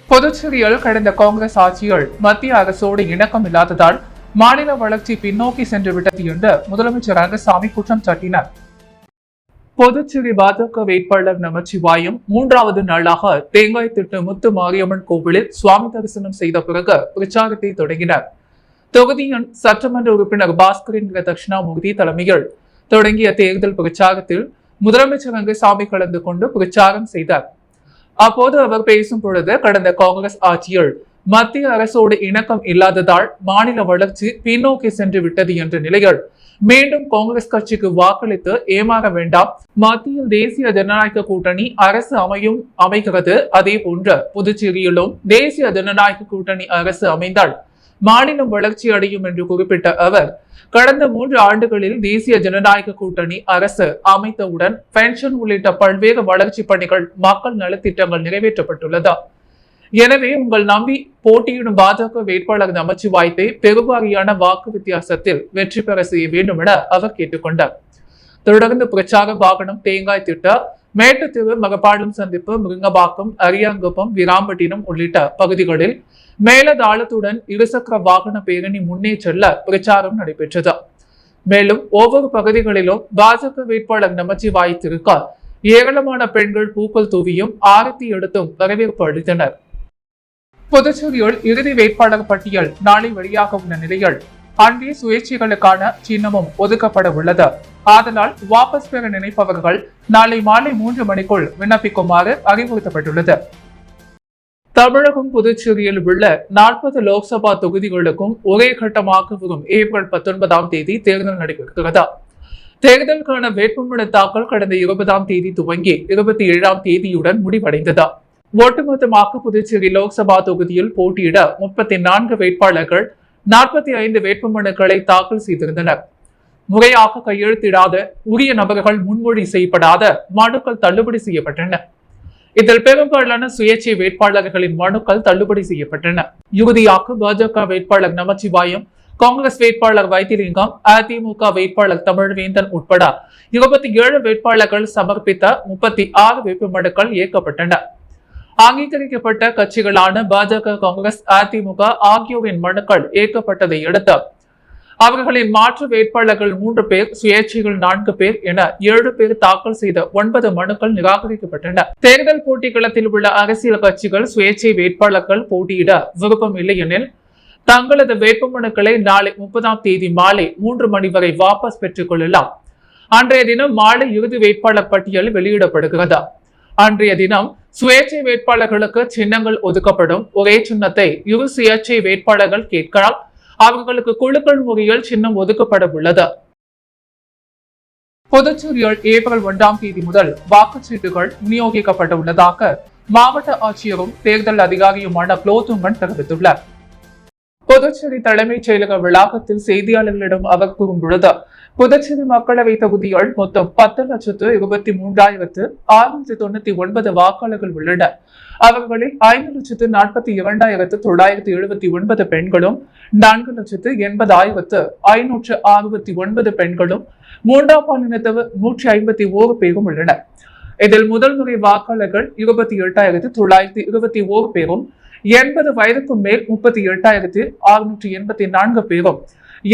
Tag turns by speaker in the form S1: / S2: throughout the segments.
S1: புதுச்சேரியில் கடந்த காங்கிரஸ் ஆட்சியில் மத்திய அரசோடு இணக்கம் இல்லாததால் மாநில வளர்ச்சி பின்னோக்கி சென்று விட்டது என்று முதலமைச்சர் ரங்கசாமி குற்றம் சாட்டினார். புதுச்சேரி பாஜக வேட்பாளர் நமச்சிவாயம் 3வது நாளாக தேங்காய் திட்டு முத்து மாரியம்மன் கோவிலில் சுவாமி தரிசனம் செய்த பிறகு பிரச்சாரத்தை தொடங்கினார். தொகுதியின் சட்டமன்ற உறுப்பினர் பாஸ்கரின் தட்சிணாமூர்த்தி தலைமையில் தொடங்கிய தேர்தல் பிரச்சாரத்தில் முதலமைச்சர் ரங்கசாமி கலந்து கொண்டு பிரச்சாரம் செய்தார். அப்போது அவர் பேசும் பொழுது கடந்த காங்கிரஸ் ஆட்சியில் மத்திய அரசோடு இணக்கம் இல்லாததால் மாநில வளர்ச்சி பின்னோக்கி சென்று விட்டது என்ற நிலையில் மீண்டும் காங்கிரஸ் கட்சிக்கு வாக்களித்து ஏமாற வேண்டாம். மத்தியில் தேசிய ஜனநாயக கூட்டணி அரசு அமைகிறது. அதே போன்று புதுச்சேரியிலும் தேசிய ஜனநாயக கூட்டணி அரசு அமைந்தால் மாநிலம் வளர்ச்சி அடையும் என்று குறிப்பிட்ட அவர், கடந்த 3 ஆண்டுகளில் தேசிய ஜனநாயக கூட்டணி அரசு அமைத்தவுடன் பென்ஷன் உள்ளிட்ட பல்வேறு வளர்ச்சி பணிகள், மக்கள் நலத்திட்டங்கள் நிறைவேற்றப்பட்டுள்ளது. எனவே உங்கள் நம்பி போட்டியிடும் பாஜக வேட்பாளர் நமச்சிவாயத்தை பெருவாரியான வாக்கு வித்தியாசத்தில் வெற்றி பெற செய்ய வேண்டும் என அவர் கேட்டுக்கொண்டார். தொடர்ந்து பிரச்சார வாகனம் தேங்காய் திட்ட மேட்டுத்தீவு, மகப்பாடம் சந்திப்பு, மிருங்கபாக்கம், அரியாங்குப்பம், விராம்பட்டினம் உள்ளிட்ட பகுதிகளில் மேலதாளத்துடன் இருசக்கர வாகன பேரணி முன்னே செல்ல பிரச்சாரம் நடைபெற்றது. மேலும் ஒவ்வொரு பகுதிகளிலும் பாஜக வேட்பாளர் நமச்சிவாயத்திற்கு ஏராளமான பெண்கள் பூக்கள் தூவியும் ஆரத்தி எடுத்தும் வரவேற்பு அளித்தனர். புதுச்சேரியில் இறுதி வேட்பாளர் பட்டியல் நாளை வெளியாக உள்ள நிலையில் அன்றே சுயேட்சைகளுக்கான சின்னமும் ஒதுக்கப்பட உள்ளது. ஆதலால் வாபஸ் பெற நினைப்பவர்கள் நாளை மாலை 3 மணிக்குள் விண்ணப்பிக்குமாறு அறிவுறுத்தப்பட்டுள்ளது. தமிழகம் புதுச்சேரியில் உள்ள 40 லோக்சபா தொகுதிகளுக்கும் ஒரே கட்டமாக வரும் ஏப்ரல் 19ஆம் தேதி தேர்தல் நடைபெறுகிறது. தேர்தலுக்கான வேட்புமனு தாக்கல் கடந்த 20ஆம் தேதி துவங்கி 27ஆம் தேதியுடன் முடிவடைந்தது. ஒட்டுமொத்தமாக புதுச்சேரி லோக்சபா தொகுதியில் போட்டியிட 34 வேட்பாளர்கள் 45 வேட்புமனுக்களை தாக்கல் செய்திருந்தனர். முறையாக கையெழுத்திடாத, உரிய நபர்கள் முன்மொழி செய்யப்படாத மனுக்கள் தள்ளுபடி செய்யப்பட்டன. இதில் பெரும்பாலான சுயேட்சை வேட்பாளர்களின் மனுக்கள் தள்ளுபடி செய்யப்பட்டன. இறுதியாக பாஜக வேட்பாளர் நமச்சிவாயம், காங்கிரஸ் வேட்பாளர் வைத்திலிங்கம், அதிமுக வேட்பாளர் தமிழ்வேந்தன் உட்பட 27 வேட்பாளர்கள் சமர்ப்பித்த 36 வேட்புமனுக்கள் ஏற்கப்பட்டன. அங்கீகரிக்கப்பட்ட கட்சிகளான பாஜக, காங்கிரஸ், அதிமுக ஆகியோரின் மனுக்கள் ஏற்கப்பட்டதை அடுத்து அவர்களின் மாற்று வேட்பாளர்கள் 3 பேர், சுயேட்சைகள் 4 பேர் என 7 பேர் தாக்கல் செய்த 9 மனுக்கள் நிராகரிக்கப்பட்டன. தேர்தல் போட்டிகளத்தில் உள்ள அரசியல் கட்சிகள் சுயேட்சை வேட்பாளர்கள் போட்டியிட விருப்பம் இல்லை எனில் தங்களது வேட்புமனுக்களை நாளை 30ஆம் தேதி மாலை 3 மணி வரை வாபஸ் பெற்றுக் கொள்ளலாம். அன்றைய தினம் மாலை இறுதி வேட்பாளர் பட்டியல் வெளியிடப்படுகிறது. அன்றைய தினம் சுயேட்சை வேட்பாளர்களுக்கு சின்னங்கள் ஒதுக்கப்படும். ஒரே சின்னத்தை இரு சுயேட்சை வேட்பாளர்கள் கேட்கலாம். அவர்களுக்கு குழுக்கள் முறையில் சின்னம் ஒதுக்கப்பட உள்ளது. புதுச்சேரியில் ஏப்ரல் 1ஆம் தேதி முதல் வாக்குச்சீட்டுகள் விநியோகிக்கப்பட உள்ளதாக மாவட்ட ஆட்சியரும் தேர்தல் அதிகாரியுமான குலோத்துங்கன் தெரிவித்துள்ளார். புதுச்சேரி தலைமைச் செயலக வளாகத்தில் செய்தியாளர்களிடம் அவர் கூறும்பொழுது, புதுச்சேரி மக்களவை தொகுதியில் மொத்தம் 10,23,699 வாக்காளர்கள் உள்ளனர். அவர்களில் 5,42,979 பெண்களும் 4,80,569 பெண்களும் 3ஆம் பாலினத்தவர் 151 பேரும் உள்ளனர். இதில் முதல் முறை வாக்காளர்கள் 28,921 பேரும், 80 வயதுக்கு மேல் 38,684 பேரும்,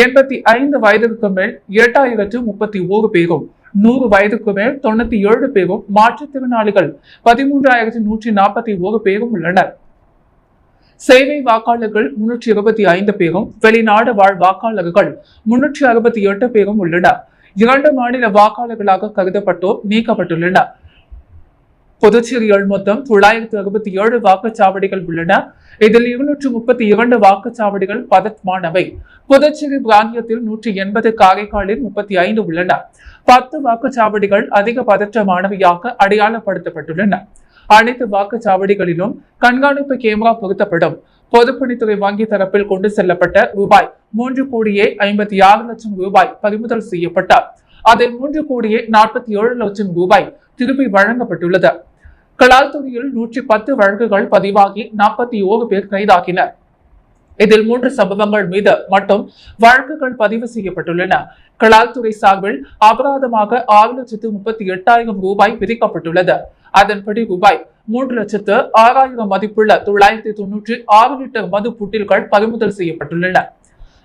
S1: 85 வயதுக்கு மேல் 8,031 பேரும், 100 வயதுக்கு மேல் 97 பேரும், மாற்றுத்திறனாளிகள் 13,141 பேரும் உள்ளனர். சேவை வாக்காளர்கள் 325 பேரும், வெளிநாடு வாழ் வாக்காளர்கள் 368 பேரும் உள்ளனர். 2 மாநில வாக்காளர்களாக கருதப்பட்டோர் நீக்கப்பட்டுள்ளனர். புதுச்சேரியில் மொத்தம் 967 வாக்குச்சாவடிகள் உள்ளன. இதில் 232 வாக்குச்சாவடிகள் பதற்றமானவை. புதுச்சேரி பிராந்தியத்தில் 180, காரைக்காலில் 35 உள்ளன. 10 வாக்குச்சாவடிகள் அதிக பதற்றமானவையாக அடையாளப்படுத்தப்பட்டுள்ளன. அனைத்து வாக்குச்சாவடிகளிலும் கண்காணிப்பு கேமரா பொருத்தப்படும். பொதுப்பணித்துறை வங்கி தரப்பில் கொண்டு செல்லப்பட்ட ரூபாய் 3,56,00,000 பறிமுதல் செய்யப்பட்டார். அதில் 3,47,00,000 ரூபாய் திருப்பி வழங்கப்பட்டுள்ளது. கலால்துறையில் 110 வழக்குகள் பதிவாகி 41 பேர் கைதாகினர். இதில் 3 சம்பவங்கள் மீது மட்டும் வழக்குகள் பதிவு செய்யப்பட்டுள்ளன. கலால்துறை சார்பில் அபராதமாக 6,38,000 ரூபாய் விதிக்கப்பட்டுள்ளது. அதன்படி ரூபாய் 3,06,000 மதிப்புள்ள 996 லிட்டர் மது புட்டில்கள் பறிமுதல் செய்யப்பட்டுள்ளன.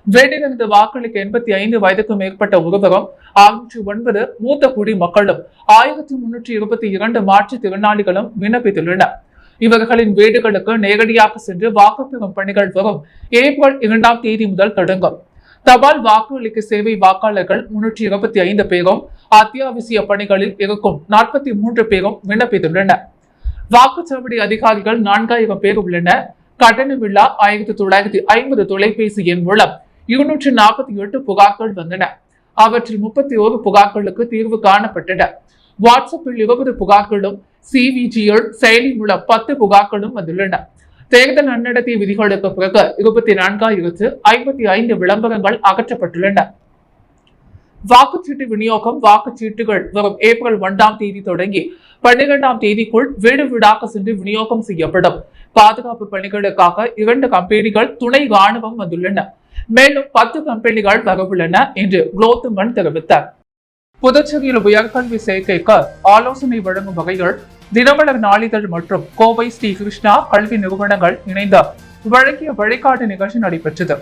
S1: வீட்டிலிருந்து வாக்களிக்க 85 வயதுக்கும் மேற்பட்ட ஒருவரும் 609 மூத்த குடிமக்களும் 1322 மாற்றுத்திறனாளிகளும் விண்ணப்பித்துள்ளனர். இவர்களின் வீடுகளுக்கு நேரடியாக சென்று வாக்குப்பெறும் பணிகள் வரும் ஏப்ரல் 2ஆம் தேதி முதல் தொடங்கும். தபால் வாக்குகளிக்க சேவை வாக்காளர்கள் 325 பேரும், அத்தியாவசிய பணிகளில் இருக்கும் 43 பேரும் விண்ணப்பித்துள்ளனர். வாக்குச்சாவடி அதிகாரிகள் 4000 பேர் உள்ளனர். கட்டணமில்லா 1950 தொலைபேசி எண் மூலம் 248 புகார்கள் வந்தன. அவற்றில் 31 புகார்களுக்கு தீர்வு காணப்பட்டன. வாட்ஸ்அப்பில் 20 புகார்களும், CVGL செயலி மூலம் 10 புகார்களும் வந்துள்ளன. தேர்தல் நன்னடத்தை விதிகளுக்கு பிறகு 24,055 விளம்பரங்கள் அகற்றப்பட்டுள்ளன. வாக்குச்சீட்டு விநியோகம் வாக்குச்சீட்டுகள் வரும் ஏப்ரல் 1ஆம் தேதி தொடங்கி 12ஆம் தேதிக்குள் வீடு வீடாக சென்று விநியோகம் செய்யப்படும். பாதுகாப்பு பணிகளுக்காக 2 கம்பெனிகள் துணை ராணுவம் வந்துள்ளன. மேலும் 10 கம்பெனிகள் வரவுள்ளன என்று குலோத்துங்கன் தெரிவித்தார். புதுச்சேரியில் உயர்கல்வி சேர்க்கைக்கு ஆலோசனை வழங்கும் வகையில் தினமலர் நாளிதழ் மற்றும் கோவை ஸ்ரீ கிருஷ்ணா கல்வி நிறுவனங்கள் இணைந்து வழங்கிய வழிகாட்டு நிகழ்ச்சி நடைபெற்றது.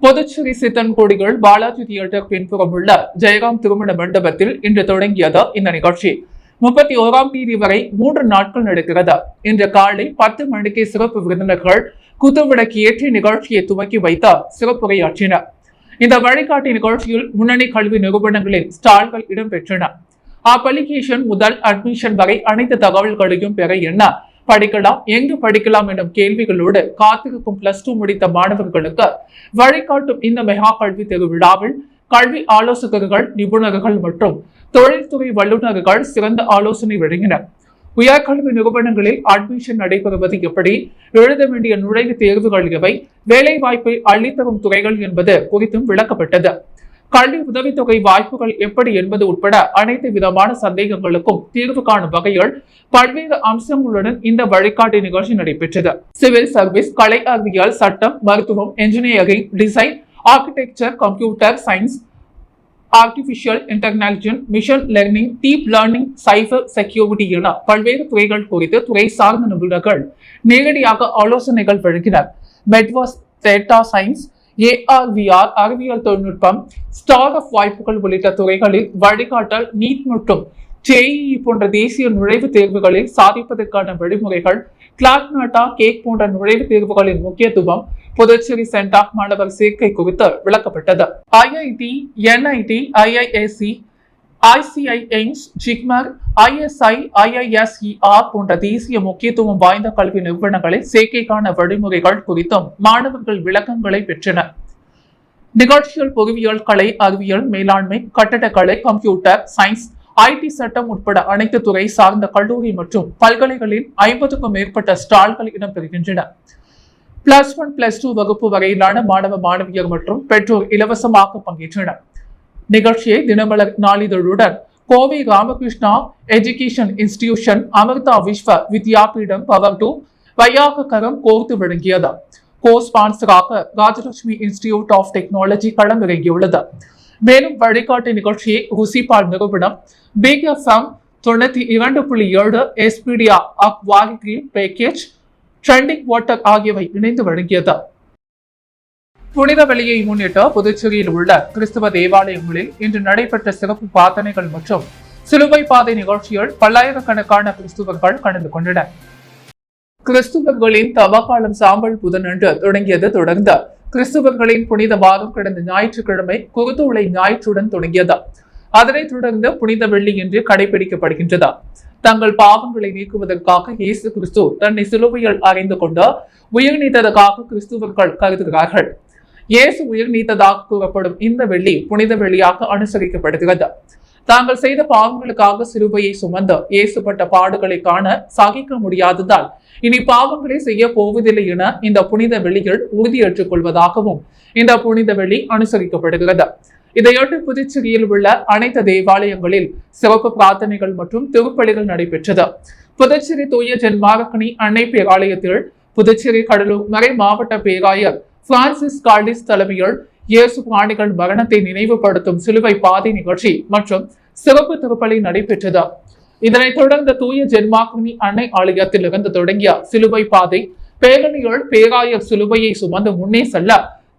S1: புதுச்சேரி சித்தன்கோடிகள் பாலாஜி தியேட்டர் பின்புறம் உள்ள ஜெயராம் திருமண மண்டபத்தில் இன்று தொடங்கியது. இந்த நிகழ்ச்சி 31ஆம் தேதி வரை 3 நாட்கள் நடக்கிறது. இன்று காலை 10 மணிக்கு சிறப்பு விருந்தினர்கள் குத்துவிளக்கு ஏற்றி நிகழ்ச்சியை துவக்கி வைத்து சிறப்புரையாற்றினர். இந்த வழிகாட்டு நிகழ்ச்சியில் முன்னணி கல்வி நிறுவனங்களின் ஸ்டால்கள் இடம்பெற்றன. அப்ளிகேஷன் முதல் அட்மிஷன் வரை அனைத்து தகவல்களையும் பெற என்ன படிக்கலாம், எங்கு படிக்கலாம் எனும் கேள்விகளோடு காத்திருக்கும் +2 முடித்த மாணவர்களுக்கு வழிகாட்டும் இந்த மெகா கல்வி திருவிழாவில் கல்வி ஆலோசகர்கள், நிபுணர்கள் மற்றும் தொழில்துறை வல்லுநர்கள் சிறந்த ஆலோசனை வழங்கினர். உயர்கல்வி நிறுவனங்களில் அட்மிஷன் நடைபெறுவது எப்படி, எழுத வேண்டிய நுழைவுத் தேர்வுகள் எவை, வேலை வாய்ப்பை அள்ளித்தரும் துறைகள் என்பது குறித்தும் விளக்கப்பட்டது. கல்வி உதவித்தொகை வாய்ப்புகள் எப்படி என்பது உட்பட அனைத்து விதமான சந்தேகங்களுக்கும் தீர்வு காணும் வகையில் பல்வேறு அம்சங்களுடன் இந்த வழிகாட்டு நிகழ்ச்சி நடைபெற்றது. சிவில் சர்வீஸ், கலை அறிவியல், சட்டம், மருத்துவம், engineering, design, architecture, computer science, artificial intelligence, machine learning, deep learning, cyber security என பல்வேறு துறைகள் குறித்து துறை சார்ந்த நிபுணர்கள் நேரடியாக ஆலோசனைகள் வழங்கினர். மெட்வர்ஸ், டேட்டா சயின்ஸ், AR/VR, அறிவியல் தொழில்நுட்பம், ஸ்டார்ட் அப் வாய்ப்புகள் உள்ளிட்ட துறைகளில் வழிகாட்டல், நீட் மற்றும் JEE போன்ற தேசிய நுழைவுத் தேர்வுகளில் சாதிப்பதற்கான வழிமுறைகள், கிளாக்நாட்டா, கேக் போன்ற நுழைவுத் தேர்வுகளின் முக்கியத்துவம், புதுச்சேரி சென்டாக் மாணவர் சேர்க்கை குறித்து விளக்கப்பட்டது. IIT, NIT, IISc, ICIEMS, JIGMER, ISI, IISER போன்ற தேசிய முக்கியத்துவம் வாய்ந்த கல்வி நிறுவனங்களில் சேர்க்கைக்கான வழிமுறைகள் குறித்தும் மாணவர்கள் விளக்கங்களை பெற்றனர். நிகழ்ச்சியில் பொறியியல், கலை, அறிவியல், மேலாண்மை, கட்டடக்கலை, கம்ப்யூட்டர் சயின்ஸ், IT, சட்டம் உட்பட அனைத்து துறை சார்ந்த கல்லூரி மற்றும் பல்கலைகளில் 50க்கும் மேற்பட்ட ஸ்டால்கள் இடம்பெறுகின்றன. +1, +2 வகுப்பு வரையிலான மாணவ மாணவியர் மற்றும் பெற்றோர் இலவசமாக பங்கேற்றனர். நிகழ்ச்சியை தினமலர் நாளிதழுடன் Kovai Ramakrishna education institution, Amrita Vishwa Vidyapeetham, power 2 வையாக கரம் கோர்த்து வழங்கியது. கோ ஸ்பான்சராக ராஜலட்சுமி இன்ஸ்டிடியூட் ஆஃப் டெக்னாலஜி களமிறங்கியுள்ளது. மேலும் வழிகாட்டு நிகழ்ச்சியை ருசிபால் நிறுவனம், BFM 92.7, எஸ்பீடியா அக்வாரி கிரீன் பேக்கேஜ், ட்ரெண்டிங் வாட்டர் ஆகியவை இணைந்து வழங்கியது. புனித வெள்ளியை முன்னிட்டு புதுச்சேரியில் உள்ள கிறிஸ்துவ தேவாலயங்களில் இன்று நடைபெற்ற சிறப்பு பிரார்த்தனைகள் மற்றும் சிலுவை பாதை நிகழ்ச்சியில் பல்லாயிரக்கணக்கான கிறிஸ்துவர்கள் கலந்து கொண்டனர். கிறிஸ்துவர்களின் தவக்காலம் சாம்பல் புதனன்று தொடங்கியது. தொடர்ந்து கிறிஸ்துவர்களின் புனித வாரம் கடந்த ஞாயிற்றுக்கிழமை குருத்தோலை ஞாயிற்றுடன் தொடங்கியது. அதனைத் தொடர்ந்து புனித வெள்ளி என்று கடைபிடிக்கப்படுகின்றது. தங்கள் பாவங்களை நீக்குவதற்காக இயேசு கிறிஸ்து தன்னை சிலுவையில் அறைந்து கொண்டு உயிர் நீத்ததற்காக கிறிஸ்துவர்கள் கருதுகிறார்கள். இயேசு உயிர் நீத்ததாக கூறப்படும் இந்த வெள்ளி புனித வெள்ளியாக அனுசரிக்கப்படுகிறது. தாங்கள் செய்த பாவங்களுக்காக சிலுவையை சுமந்து இயேசுப்பட்ட பாடுகளை காண சகிக்க முடியாததால் இனி பாவங்களை செய்ய போவதில்லை என இந்த புனித வெள்ளியில் உறுதியேற்றுக் கொள்வதாகவும் இந்த புனித வெள்ளி அனுசரிக்கப்படுகிறது. இதையொட்டி புதுச்சேரியில் உள்ள அனைத்து தேவாலயங்களில் சிறப்பு பிரார்த்தனைகள் மற்றும் திருப்பலிகள் நடைபெற்றது. புதுச்சேரி தூய ஜென்மார்க்கனி அன்னை பேராலயத்தில் புதுச்சேரி கடலூர் மறை மாவட்ட பேராயர் பிரான்சிஸ் கார்டிஸ் தலைமையில் இயேசு பிராணிகள் மரணத்தை நினைவுபடுத்தும் சிலுவை பாதை நிகழ்ச்சி மற்றும் சிறப்பு திருப்பலி நடைபெற்றது. இதனைத் தொடர்ந்து தூய ஜென்மாக்குனி அன்னை ஆலயத்தில் இருந்து தொடங்கிய சிலுவை பாதை பேரணிகள் பேராயர் சிலுவையை சுமந்து முன்னே செல்ல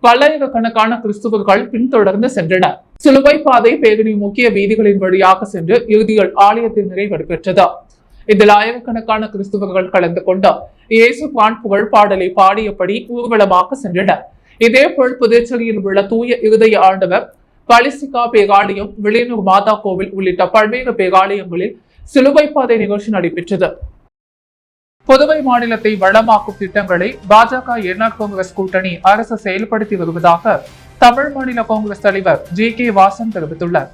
S1: பல்லாயிரக்கணக்கான கிறிஸ்துவர்கள் பின்தொடர்ந்து சென்றனர். சிலுவை பாதை பேரணி முக்கிய வீதிகளின் வழியாக சென்று இறுதியில் ஆலயத்தில் நிறைவேற்றப்பட்டது. இதில் ஆயிரக்கணக்கான கிறிஸ்துவர்கள் கலந்து கொண்டு இயேசு புகழ் பாடலை பாடியபடி ஊர்வலமாக சென்றனர். இதேபோல் புதுச்சேரியில் உள்ள தூய இருதய ஆண்டவர் பலிசிகா பேராலயம், வில்லியனூர் மாதா கோவில் உள்ளிட்ட பல்வேறு பேராலயங்களில் சிலுவை பாதை நிகழ்ச்சி நடைபெற்றது. புதுவை மாநிலத்தை வளமாக்கும் திட்டங்களை பாஜக என்ஆர் காங்கிரஸ் கூட்டணி அரசு செயல்படுத்தி வருவதாக தமிழ் மாநில காங்கிரஸ் தலைவர் ஜே.கே. வாசன் தெரிவித்துள்ளார்.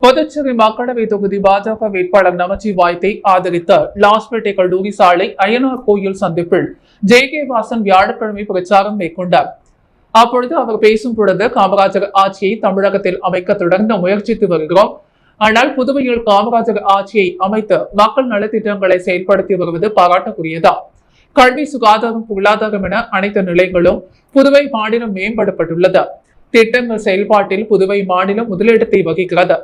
S1: புதுச்சேரி மக்களவை தொகுதி பாஜக வேட்பாளர் நமச்சிவாயத்தை ஆதரித்த லாஸ்பேட்டை கல்லூரி சாலை அய்யனார் கோயில் சந்திப்பில் ஜே.கே. வாசன் வியாழக்கிழமை பிரச்சாரம் மேற்கொண்டார். அப்பொழுது அவர் பேசும் பொழுது காமராஜர் ஆட்சியை தமிழகத்தில் அமைக்க தொடர்ந்து முயற்சித்து வருகிறோம். ஆனால் புதுவையில் காமராஜர் ஆட்சியை அமைத்து மக்கள் நலத்திட்டங்களை செயல்படுத்தி வருவது பாராட்டுக்குரியதா. கல்வி, சுகாதாரம், பொருளாதாரம் என அனைத்து நிலைகளும் புதுவை மாநிலம் மேம்படுத்தப்பட்டுள்ளது. திட்டங்கள் செயல்பாட்டில் புதுவை மாநிலம் முதலிடத்தை வகிக்கிறது.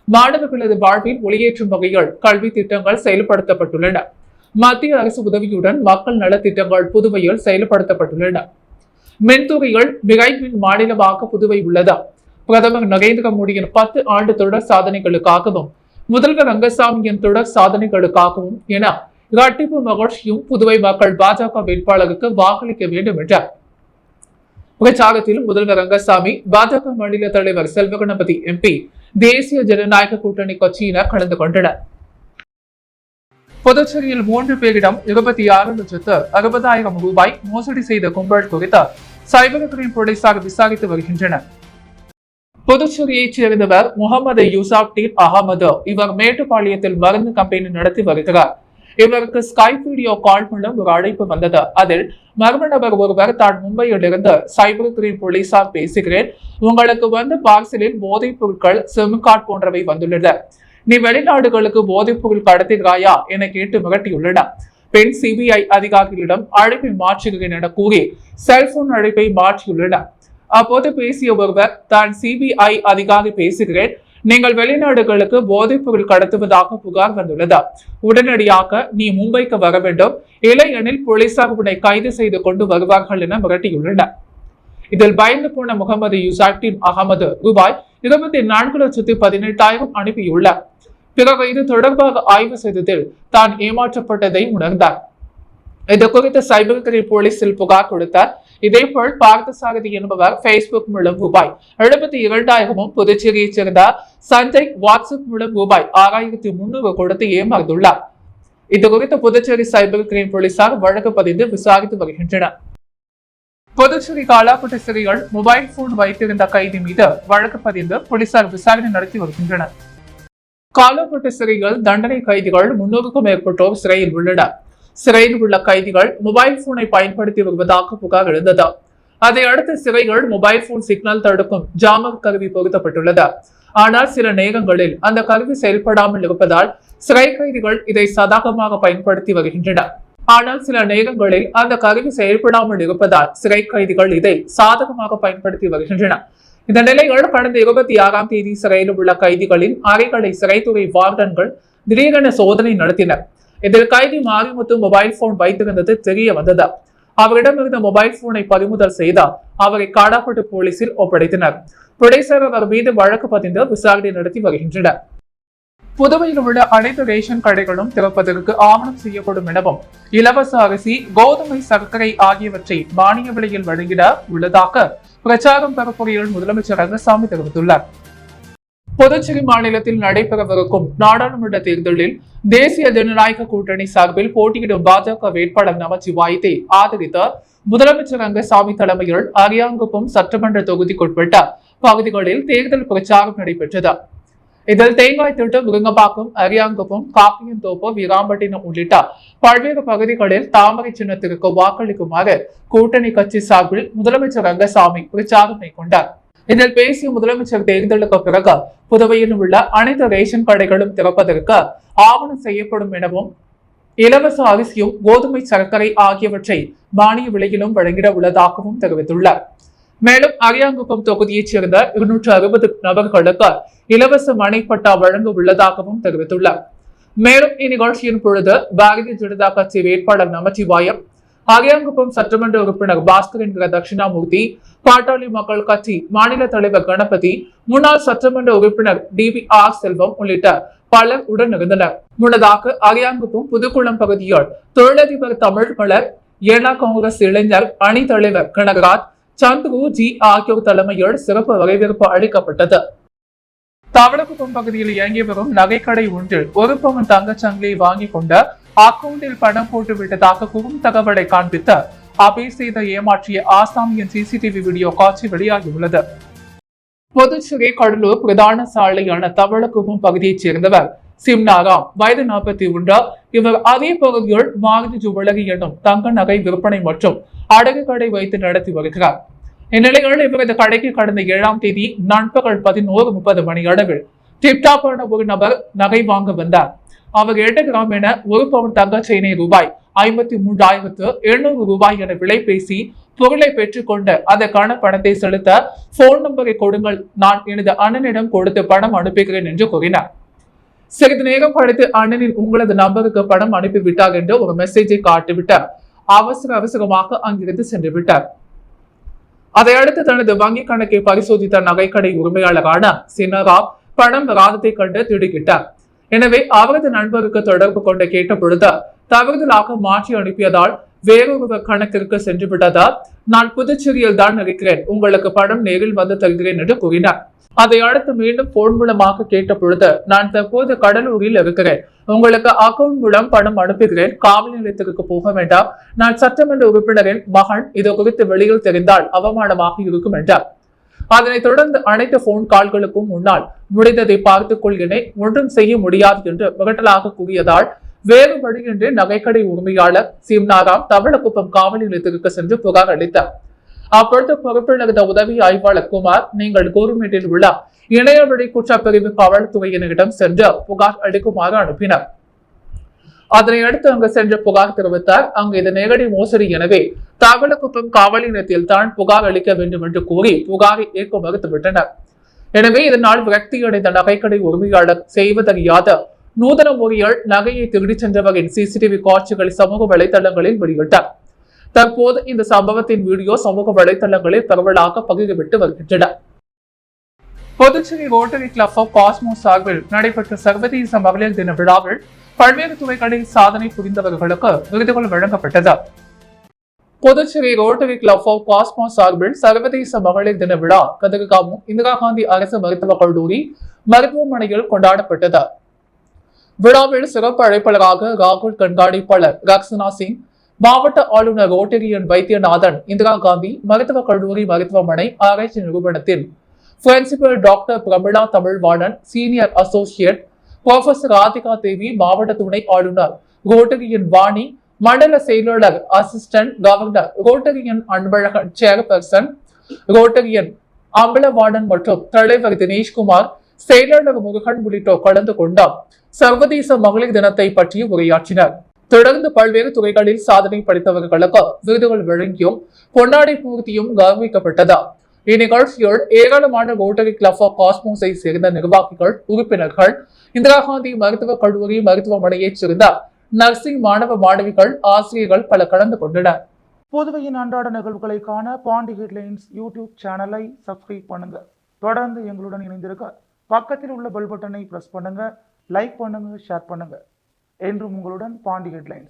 S1: மாணவர்களது வாழ்வில் ஒளியேற்றும் வகையில் கல்வி திட்டங்கள் செயல்படுத்தப்பட்டுள்ளன. மத்திய அரசு உதவியுடன் மக்கள் நலத்திட்டங்கள் புதுவையில் செயல்படுத்தப்பட்டுள்ளன. மின்துறையில் மின் மாநிலமாக புதுவை உள்ளது. பிரதமர் நரேந்திர மோடியின் 10 ஆண்டு தொடர் சாதனைகளுக்காகவும் முதல்வர் ரங்கசாமியின் தொடர் சாதனைகளுக்காகவும் என இரட்டிப்பு மகிழ்ச்சியும் புதுவை மக்கள் பாஜக வேட்பாளருக்கு வாக்களிக்க வேண்டும் என்றார். பிரச்சாரத்தில் முதல்வர் ரங்கசாமி, பாஜக மாநில தலைவர் செல்வகணபதி எம்பி, தேசிய ஜனநாயக கூட்டணி கட்சியினர் கலந்து கொண்டனர். புதுச்சேரியில் 3 பேரிடம் 26,60,000 ரூபாய் மோசடி செய்த கும்பல் குறித்து சைபர் கிரைம் போலீசார் விசாரித்து வருகின்றனர். புதுச்சேரியைச் சேர்ந்தவர் முகமது யூசாப்டீன் அகமது. இவர் மேட்டுப்பாளையத்தில் மருந்து கம்பெனி நடத்தி வருகிறார். இவருக்கு ஸ்கைப் வீடியோ கால் மூலம் ஒரு அழைப்பு வந்தது. அதில் மர்ம நபர் ஒருவர் தான் மும்பையிலிருந்து சைபர் கிரைம் போலீசார் பேசுகிறேன், உங்களுக்கு வந்து பார்சலில் போதைப் பொருட்கள், சிம் கார்டு போன்றவை வந்துள்ளது, நீ வெளிநாடுகளுக்கு போதைப் பொருள் கடத்துகிறாயா என கேட்டு மிரட்டியுள்ளனர். பெண் சிபிஐ அதிகாரிகளிடம் அழைப்பை மாற்றுகிறேன் என கூறி செல்போன் அழைப்பை மாற்றியுள்ளனர். அப்போது பேசிய ஒருவர், தான் சிபிஐ அதிகாரி பேசுகிறேன், நீங்கள் வெளிநாடுகளுக்கு போதைப் பொருள் கடத்துவதாக புகார் வந்துள்ளது, உடனடியாக நீ மும்பைக்கு வர வேண்டும், இல்லையெனில் போலீசார் உன்னை கைது செய்து கொண்டு வருவார்கள் என மிரட்டியுள்ளனர். இதில் பயந்து போன முகமது யூசாப்டீன் அகமது ரூபாய் 24,18,000 அனுப்பியுள்ளார். பிறகு இது தொடர்பாக ஆய்வு செய்ததில் தான் ஏமாற்றப்பட்டதை உணர்ந்தார். இது குறித்து சைபர் கிரைம் போலீசில் புகார் கொடுத்தார். இதேபோல் பார்த்தசாரதி என்பவர் பேஸ்புக் மூலம் ரூபாய் 72,000 புதுச்சேரியைச் சேர்ந்த சஞ்சய் வாட்ஸ்அப் மூலம் ரூபாய் 6,300 கொடுத்து ஏமாந்துள்ளார். இது குறித்து புதுச்சேரி சைபர் கிரைம் போலீசார் வழக்கு பதிந்து விசாரித்து வருகின்றனர். புதுச்சேரி காலாப்பட்டு சிறையில் மொபைல் போன் வைத்திருந்த கைதி மீது வழக்கு பதிந்து போலீசார் விசாரணை நடத்தி வருகின்றனர். காலாப்பட்டு சிறையில் தண்டனை கைதிகள் 300க்கும் மேற்பட்டோர் சிறையில் உள்ளனர். சிறையில் உள்ள கைதிகள் மொபைல் போனை பயன்படுத்தி வருவதாக புகார் எழுந்தது. அதையடுத்து சிறைகள் மொபைல் போன் சிக்னல் தடுக்கும் ஜாமர் கருவி பொருத்தப்பட்டுள்ளது. ஆனால் சில நேரங்களில் அந்த கருவி செயல்படாமல் இருப்பதால் சிறை கைதிகள் இதை சதாகமாக பயன்படுத்தி வருகின்றனர். ஆனால் சில நேரங்களில் அந்த கருவி செயல்படாமல் இருப்பதால் சிறை கைதிகள் இதை சாதகமாக பயன்படுத்தி வருகின்றனர். இந்த நிலையில் கடந்த 26ஆம் தேதி சிறையில் உள்ள கைதிகளின் அறைகளை சிறைத்துறை வார்டன்கள் திடீரென சோதனை நடத்தினர். இதில் கைதி மாரிமுத்து மொபைல் போன் வைத்திருந்தது தெரிய வந்தது. அவரிடமிருந்த மொபைல் போனை பறிமுதல் செய்தார். அவரை காலாப்பட்டு போலீசில் ஒப்படைத்தனர். போலீசார் அவர் மீது வழக்கு பதிந்து விசாரணை நடத்தி வருகின்றனர். புதுவையில் உள்ள அனைத்து ரேஷன் கடைகளும் திறப்பதற்கு ஆவணம் செய்யப்படும் எனவும் இலவச அரிசி, கோதுமை, சர்க்கரை ஆகியவற்றை மானிய விலையில் வழங்கிட உள்ளதாக பிரச்சாரம் பரப்புரையில் முதலமைச்சர் ரங்கசாமி தெரிவித்துள்ளார். புதுச்சேரி மாநிலத்தில் நடைபெறவிருக்கும் நாடாளுமன்ற தேர்தலில் தேசிய ஜனநாயக கூட்டணி சார்பில் போட்டியிடும் பாஜக வேட்பாளர் நமச்சிவாயத்தை ஆதரித்த முதலமைச்சர் ரங்கசாமி தலைமையில் அரியாங்குப்பம் சட்டமன்ற தொகுதிக்குட்பட்ட பகுதிகளில் தேர்தல் பிரச்சாரம் நடைபெற்றது. இதில் தேங்காய் திட்டு, முருங்கப்பாக்கம், அரியாங்குப்பம், காப்பியந்தோப்பு, வீராம்பட்டினம் உள்ளிட்ட பல்வேறு பகுதிகளில் தாமரை சின்னத்திற்கு வாக்களிக்குமாறு கூட்டணி கட்சி சார்பில் முதலமைச்சர் ரங்கசாமி பிரச்சாரம் மேற்கொண்டார். இதில் பேசிய முதலமைச்சர் தேர்தலுக்கு பிறகு புதுவையில் உள்ள அனைத்து ரேஷன் கடைகளும் திறப்பதற்கு ஆவணம் செய்யப்படும் எனவும் இலவச அரிசியும், கோதுமை, சர்க்கரை ஆகியவற்றை மானிய விலையிலும் வழங்கிட உள்ளதாகவும் தெரிவித்துள்ளார். மேலும் அரியாங்குப்பம் தொகுதியைச் சேர்ந்த 260 நபர்களுக்கு இலவச மனை பட்டா வழங்க உள்ளதாகவும் தெரிவித்துள்ளார். மேலும் இந்நிகழ்ச்சியின் பொழுது பாரதிய ஜனதா கட்சி வேட்பாளர் நமச்சிவாயம், அரியாங்குப்பம் சட்டமன்ற உறுப்பினர் பாஸ்கர் என்கிற தட்சிணாமூர்த்தி, பாட்டாளி மக்கள் கட்சி மாநில தலைவர் கணபதி, முன்னாள் சட்டமன்ற உறுப்பினர் DVR செல்வம் உள்ளிட்ட பலர் உடனிருந்தனர். முன்னதாக அரியாங்குப்பம் புதுக்குளம் பகுதியில் தொழிலதிபர் தமிழ்மலர், ஏனா காங்கிரஸ் இளைஞர் அணி தலைவர் கனகராஜ், சந்துரு ஜி ஆகியோர் தலைமையில் சிறப்பு வரவேற்பு அளிக்கப்பட்டது. தவளக்குப்பம் பகுதியில் இயங்கி வரும் நகைக்கடை ஒன்றில் ஒரு பவன் தங்கச்சங்கிலியை வாங்கிக் கொண்ட அக்கவுண்டில் பணம் போட்டு விட்டதாக குறும் தகவலை காண்பித்து அபேஸ் செய்த ஏமாற்றிய ஆசாமியின் சிசிடிவி வீடியோ காட்சி வெளியாகியுள்ளது. புதுச்சேரி கடலூர் பிரதான சாலையான தவளக்குப்பம் பகுதியைச் சேர்ந்தவர் சிம்னாராம், வயது 41. இவர் அதே பகுதியில் மாருதி ஜுவல்லரி எனும் தங்க நகை விற்பனை மற்றும் அடகு கடை வைத்து நடத்தி வருகிறார். இந்நிலையில் இவரது கடைக்கு கடந்த 7ஆம் தேதி நண்பகல் 11:30 மணி அளவில் டிப்டாப்பான ஒரு நபர் நகை வாங்க வந்தார். அவர் 8 கிராம் என ஒரு பவுன் தங்க செயினை ரூபாய் 53,800 என விலை பேசி பொருளை பெற்றுக்கொண்டு அதற்கான பணத்தை செலுத்த போன் நம்பரை கொடுங்கள், நான் எனது அண்ணனிடம் கொடுத்து பணம் அனுப்புகிறேன் என்று கூறினார். சிறிது நேரம் கழித்து அண்ணனின் உங்களது நம்பருக்கு பணம் அனுப்பிவிட்டார் என்று ஒரு மெசேஜை காட்டிவிட்டார். அவசரமாக அங்கிருந்து சென்று விட்டார். அதையடுத்து தனது வங்கி கணக்கை பரிசோதித்த நகைக்கடை உரிமையாளரான சின்னராவ் பணம் வராததை கண்டு திடுக்கிட்டார். எனவே அவரது நண்பருக்கு தொடர்பு கொண்டு கேட்ட பொழுது தவறுதலாக மாற்றி அனுப்பியதால் வேறொருவர் கணக்கிற்கு சென்று விட்டதால், நான் புதுச்சேரியில் தான் இருக்கிறேன், உங்களுக்கு பணம் நேரில் வந்து தருகிறேன் என்று கூறினார். அதை அடுத்து மீண்டும் போன் மூலமாக கேட்ட பொழுது, நான் தற்போது கடலூரில் இருக்கிறேன், உங்களுக்கு அக்கவுண்ட் மூலம் பணம் அனுப்புகிறேன், காவல் நிலையத்திற்கு போக வேண்டாம், நான் சட்டமன்ற உறுப்பினரின் மகன், இது குறித்து வெளியில் தெரிந்தால் அவமானமாக இருக்கும் என்றார். அதனைத் தொடர்ந்து அனைத்து போன் கால்களுக்கும் முன்னால் முடிந்ததை பார்த்துக் கொள்கிறேன், ஒன்றும் செய்ய முடியாது என்று மிரட்டலாக கூறியதால் வேறு வழியின்றி நகைக்கடை உரிமையாளர் சிம்னாராம் தவளக்குப்பம் காவல் நிலையத்திற்கு சென்று புகார் அளித்தார். அப்பொழுது பொறுப்பிழந்த உதவி ஆய்வாளர் குமார், நீங்கள் கோருமேட்டில் உள்ள இணையவழி குற்றப்பிரிவு காவல்துறையினரிடம் சென்று புகார் அளிக்குமாறு அனுப்பினார். அதனை அடுத்து அங்கு சென்று புகார் தெரிவித்தார். அங்கு இது நேரடி மோசடி, எனவே தவளக்குப்பம் காவல் நிலையத்தில் தான் புகார் அளிக்க வேண்டும் என்று கூறி புகாரை ஏற்க மறுத்துவிட்டனர். எனவே இதனால் விரக்தியடைந்த நகைக்கடை உரிமையாளர் செய்வதறியாத நூதன முறையில் நகையை திருடிச் சென்றவரின் சிசிடிவி காட்சிகளை சமூக வலைதளங்களில் வெளியிட்டார். தற்போது இந்த சம்பவத்தின் வீடியோ சமூக வலைதளங்களில் பரவலாக பகிரப்பட்டு வருகின்றன. Puducherry rotary club of Cosmos சார்பில் நடைபெற்ற சர்வதேச மகளிர் தின விழாவில் பல்வேறு துறைகளில் சாதனை புரிந்தவர்களுக்கு விருதுகள் வழங்கப்பட்டது. Puducherry rotary club of Cosmos சார்பில் சர்வதேச மகளிர் தின விழா கதிர்காமம் இந்திரா காந்தி அரசு மருத்துவக் கல்லூரி மருத்துவமனையில் கொண்டாடப்பட்டது. விழாவில் சிறப்பு அழைப்பாளராக ராகுல், கண்காணிப்பாளர் ரக்ஷனா சிங், மாவட்ட ஆளுநர் ரோட்டரியன் வைத்தியநாதன், இந்திரா காந்தி மருத்துவக் கல்லூரி மருத்துவமனை ஆராய்ச்சி நிறுவனத்தின் principal doctor Pramila Tamilvanan, senior associate professor Radhika Devi, மாவட்ட துணை ஆளுநர் ரோட்டரியன் வாணி, மண்டல செயலாளர் assistant governor Rotarian Anbazhagan, chairperson Rotarian Ambalavanan மற்றும் தலைவர் தினேஷ்குமார், செயலாளர் முருகன் உள்ளிட்டோர் கலந்து கொண்டார். சர்வதேச மகளிர் தினத்தை பற்றி உரையாற்றினர். தொடர்ந்து பல்வேறு துறைகளில் சாதனை படைத்தவர்களுக்கு விருதுகள் வழங்கியும் பொன்னாடை பூர்த்தியும் கௌரவிக்கப்பட்டது. இந்நிகழ்ச்சியில் ஏராளமான ரோட்டரி கிளப் ஆஃப் காஸ்மோஸை சேர்ந்த நிர்வாகிகள், உறுப்பினர்கள், இந்திரா காந்தி மருத்துவக் கல்லூரி மருத்துவமனையைச் சேர்ந்த நர்சிங் மாணவ மாணவிகள், ஆசிரியர்கள் பல கலந்து கொண்டனர்.
S2: புதுவையின் அன்றாட நிகழ்வுகளை காண பாண்டி ஹெட்லைன்ஸ் யூடியூப் சேனலை சப்ஸ்கிரைப் பண்ணுங்க. தொடர்ந்து எங்களுடன் இணைந்திருக்க பக்கத்தில் உள்ள பெல் பட்டனை பிரஸ் பண்ணுங்க, லைக் பண்ணுங்க, ஷேர் பண்ணுங்க. என்றும் உங்களுடன் பாண்டி ஹெட்லைன்ஸ்.